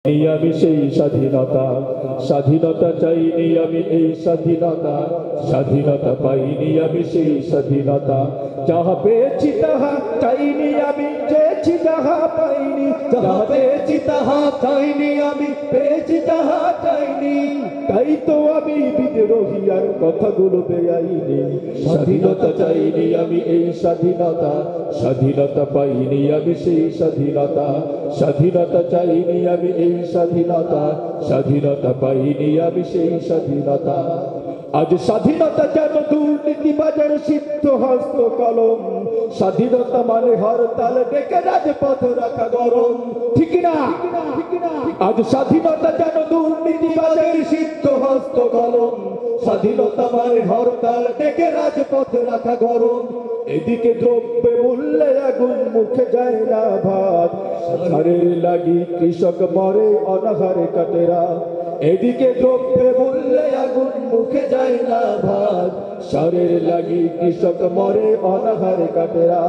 আমি সেই স্বাধীনতা স্বাধীনতা চাইনি আমি এই স্বাধীনতা স্বাধীনতা পাইনি আমি সেই স্বাধীনতা যাহা পেয়েছি তাহা চাইনি আমি চেয়েছি যাহা পাইনি যাহা পেয়েছি তাহা চাইনি আমি পেয়েছি যাহা চাইনি তাই তো আমি বিদ্রোহী আর কথাগুলো বেআইনি স্বাধীনতা চাইনি আমি এই স্বাধীনতা স্বাধীনতা পাইনি আমি সেই স্বাধীনতা স্বাধীনতা চাইনি আমি এই স্বাধীনতা স্বাধীনতা পাইনি আমি সেই স্বাধীনতা আজ স্বাধীনতা যেন দুর্নীতিবাজের সিদ্ধ হস্ত কলম স্বাধীনতা মানে হরতাল ডেকে রাজপথ রাখা গরম ঠিক না আজ স্বাধীনতা যেন দুর্নীতিবাজের সিদ্ধ হস্ত কলম স্বাধীনতা মানে হরতাল ডেকে রাজপথ রাখা গরম এদিকে দ্রব্যে মূল্যে আগুন মুখে যায় না ভাত সারের লাগি কৃষক মরে অনাহারে কাটেরা এদিকে দ্রব্যে মূল্যে আগুন মুখে যায় না ভাত সারের লাগি কৃষক মরে অনাহারে কাটেরা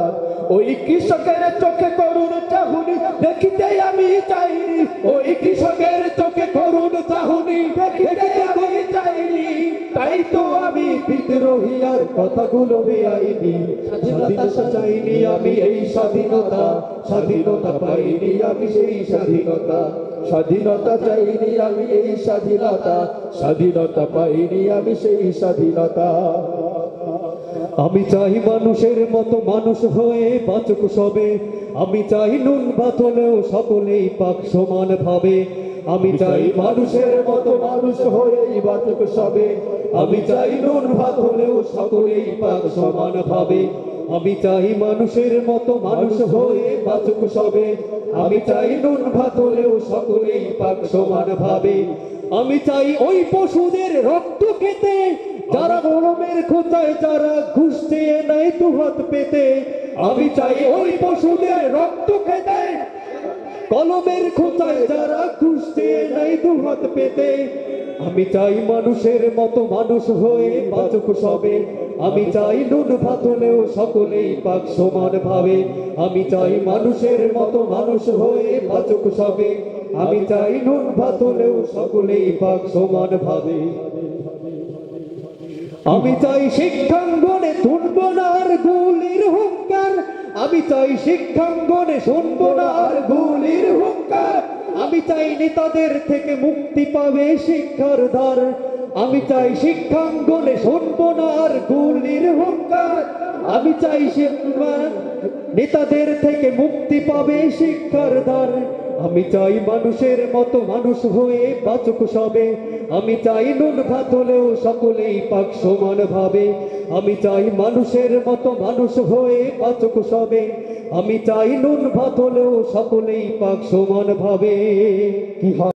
ওই কৃষকের চোখে করুণ চাহুনি দেখিতে আমি চাইনি ওই কৃষকের চোখে করুণ চাহুনি দেখিতে আমি চাইনি তাই তো আমি বিদ্রোহী আর কথাগুলো বেআইনি স্বাধীনতা চাইনি আমি এই স্বাধীনতা স্বাধীনতা পাইনি আমি সেই স্বাধীনতা স্বাধীনতা চাইনি আমি এই স্বাধীনতা স্বাধীনতা পাইনি আমি সেই স্বাধীনতা আমি চাই মানুষের মতো মানুষ হয়ে বাঁচুক সবে আমি চাই নুন ভাত হলেও সকলেই পাক সমান ভাবে আমি চাই মানুষের মতো মানুষ হয়েই বাঁচুক সবে আমি চাই নুন ভাত হলেও সকলেই পাক সমান ভাবে আমি চাই মানুষের মতো মানুষ হয়ে বাঁচুক সবে আমি চাই নুন ভাত হলেও সকলেই পাক সমান ভাবে আমি চাই ওই পশুদের রক্ত খেতে যারা গরমের খোঁচায় যারা ঘুষ চেয়ে নেয় দুহাত পেতে আমি চাই ওই পশুদের রক্ত খেতে কলমের খোঁচায় যারা ঘুষ চেয়ে নেয় দুহাত পেতে আমি চাই মানুষের মতো মানুষ হয়ে বাঁচুক সবে আমি চাই নুন ভাত হলেও সকলেই পাক সমান ভাবে আমি চাই মানুষের মতো মানুষ হয়ে বাঁচুক সবে আমি চাই নুন ভাত হলেও সকলেই পাক সমান ভাবে আমি চাই শিক্ষাঙ্গনে শুনবো না আর গুলির হুঙ্কার আমি চাই শিক্ষাঙ্গনে শুনবো না আর গুলির হুঙ্কার আমি চাই নেতাদের থেকে মুক্তি পাবে শিক্ষার ধার আমি চাই শিক্ষাঙ্গনে শুনবো না আর গুলির হুঙ্কার আমি চাই নেতাদের থেকে মুক্তি পাবে শিক্ষার ধার আমি চাই মানুষের মতো মানুষ হয়ে বাঁচুক সবে আমি চাই নুন ভাত হলেও সকলেই পাক সমান ভাবে আমি চাই মানুষের মতো মানুষ হয়ে বাঁচুক সবে আমি চাই নুন ভাত হলেও সকলেই পাক সমান ভাবে কি